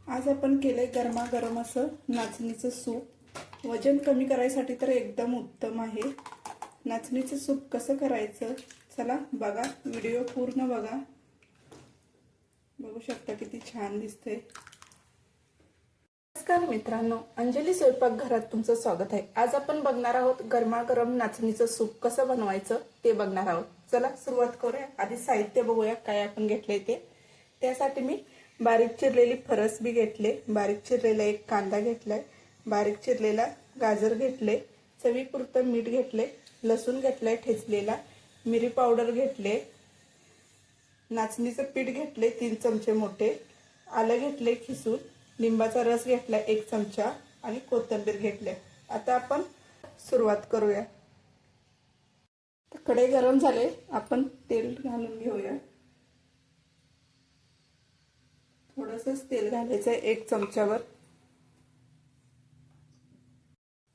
आज आपण केलंय गरमागरम असं नाचणीचं सूप। वजन कमी करायसाठी तर एकदम उत्तम आहे। नाचणीचं सूप कसं करायचं चला बघा, व्हिडिओ पूर्ण बघा। बघू शकता किती छान दिसतंय। नमस्कार मित्रांनो, अंजली स्वयंपाकघरात तुमचं स्वागत आहे। आज आपण बघणार आहोत गरमागरम नाचणीचं सूप कसं बनवायचं ते बघणार आहोत। चला सुरुवात करूया। आधी साहित्य बघूया काय आपण घेतले ते। त्यासाठी मी बारीक चिरलेली फरसबी घेतले, बारीक चिरलेला एक कांदा घेतलाय, बारीक चिरलेला गाजर घेतले, चवीपुरतं मीठ घेतले, लसूण घेतलाय ठेचलेला, मिरी पावडर घेतले, नाचणीचं पीठ घेतले 3 चमचे मोठे, आलं घेतले खिसून, लिंबाचा रस घेतला 1 चमचा आणि कोथिंबीर घेतले। आता आपण सुरुवात करूया। कढई गरम झाले, आपण तेल घालून घेऊया। थोडंसं तेल घालायचं 1 चमचावर।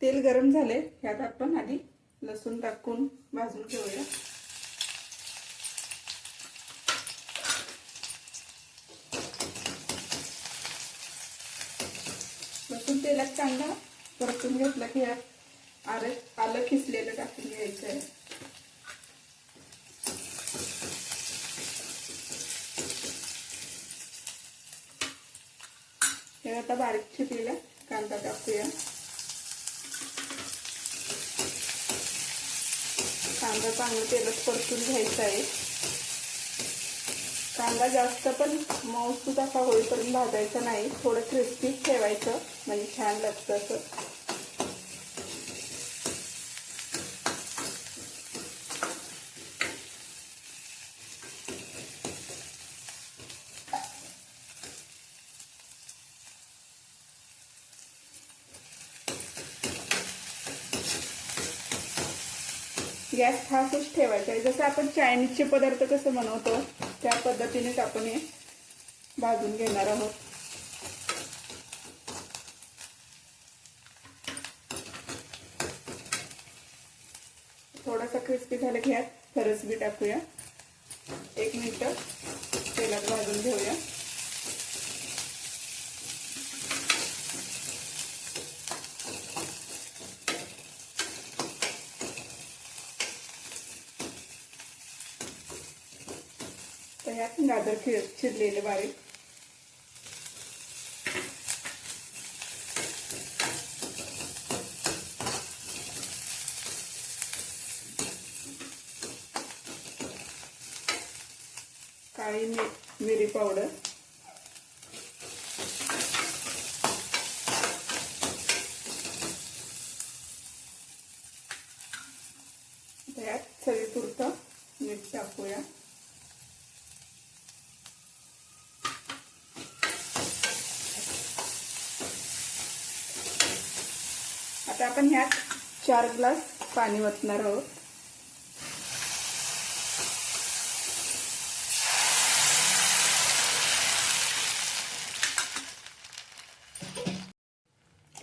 तेल गरम झाले, यात आपण आधी लसूण टाकून भाजून घेऊया। लसूण तेलात चांगला परतून घेतला की यात आलं खिसलेलं टाकून घ्यायचं आहे। हे आता बारीक चिरलेला कांदा टाकूया। कांदा चांगला तेलात परतून घ्यायचा आहे। कांदा जास्त पण मऊसूत असा होईपर्यंत भाजायचा नाही, थोडं क्रिस्पी ठेवायचं म्हणजे छान लागतं असं। गॅस फास्टच ठेवायचा आहे। जसं आपण चायनीजचे पदार्थ कसं बनवतो त्या पद्धतीनेच आपण हे भाजून घेणार आहोत। थोडासा क्रिस्पी झालं की यात फरसबी टाकूया। 1 मिनिट तेलात भाजून घेऊया। तर यात गाजर चिरलेले बारीक, काळी मिरी पावडर, यात चवीपुरतं मीठ टाकूया। आता आपण ह्यात 4 ग्लास पाणी ओतणार आहोत।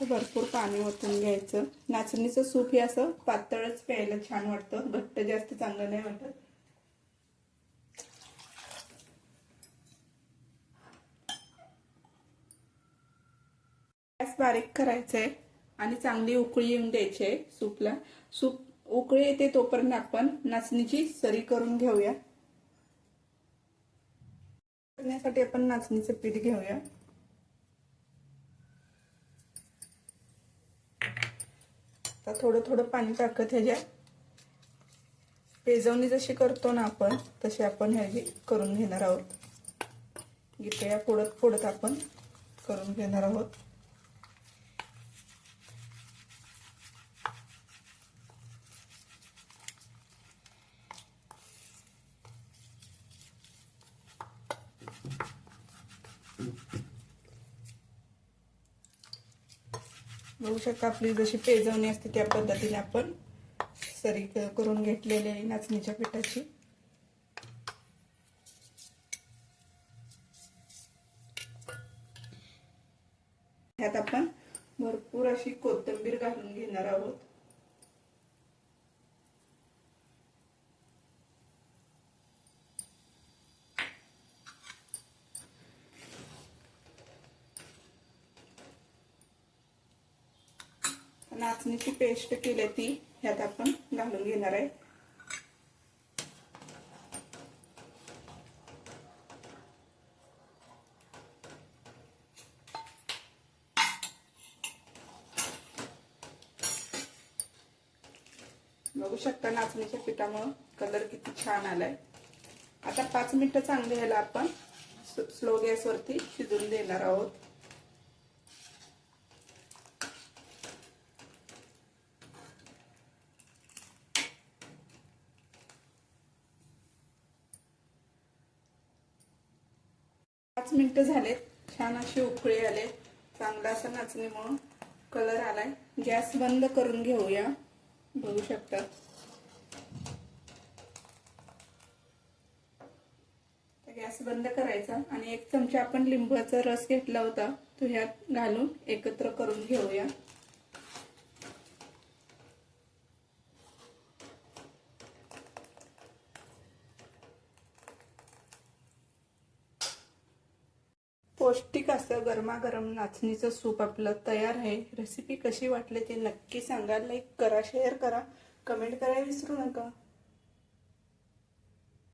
भरपूर पाणी ओतून घ्यायचं। नाचणीचं सूप हे असं पातळच प्यायला छान वाटतं, घट्ट जास्त चांगलं नाही वाटत। गॅस बारीक करायचंय आणि चांगली उकळी येऊन द्यायची आहे सूपला। सूप उकळी येते तोपर्यंत आपण नाचणीची सरी करून घेऊया। करण्यासाठी आपण नाचणीचं पीठ घेऊया। आता थोडं थोडं पाणी टाकत ह्याच्यात पेजवणी जशी करतो ना आपण तशी आपण ह्याची करून घेणार आहोत। गिठया फोडत फोडत आपण करून घेणार आहोत। बघू शकता आपली जशी पेजवणी असते त्या पद्धतीने आपण सरी करून घेतलेली आहे नाचणीच्या पिठाची। ह्यात आपण भरपूर अशी कोथिंबीर घालून घेणार आहोत। नाचणीची पेस्ट केली ती ह्यात आपण घालून घेणार आहे. बघू शकता नाचणीच्या पिठामुळे कलर किती छान आलाय. आता 5 मिनिटं चांगले ह्याला आपण स्लो गॅसवरती शिजून देणार आहोत. पाच मिनिटं झालेत. छान असे उकळी आले. चांगला असा नाचणीमुळे कलर आलाय. गॅस बंद करून घेऊया. बघू शकता गॅस बंद करायचा आणि 1 चमचा आपण लिंबाचा रस घेतला होता तो ह्यात घालून एकत्र करून घेऊया. पौष्टिक असं गरमागरम नाचणीचं सूप आपलं तयार आहे. रेसिपी कशी वाटली ते नक्की सांगा. लाईक करा, शेअर करा, कमेंट करायला विसरू नका.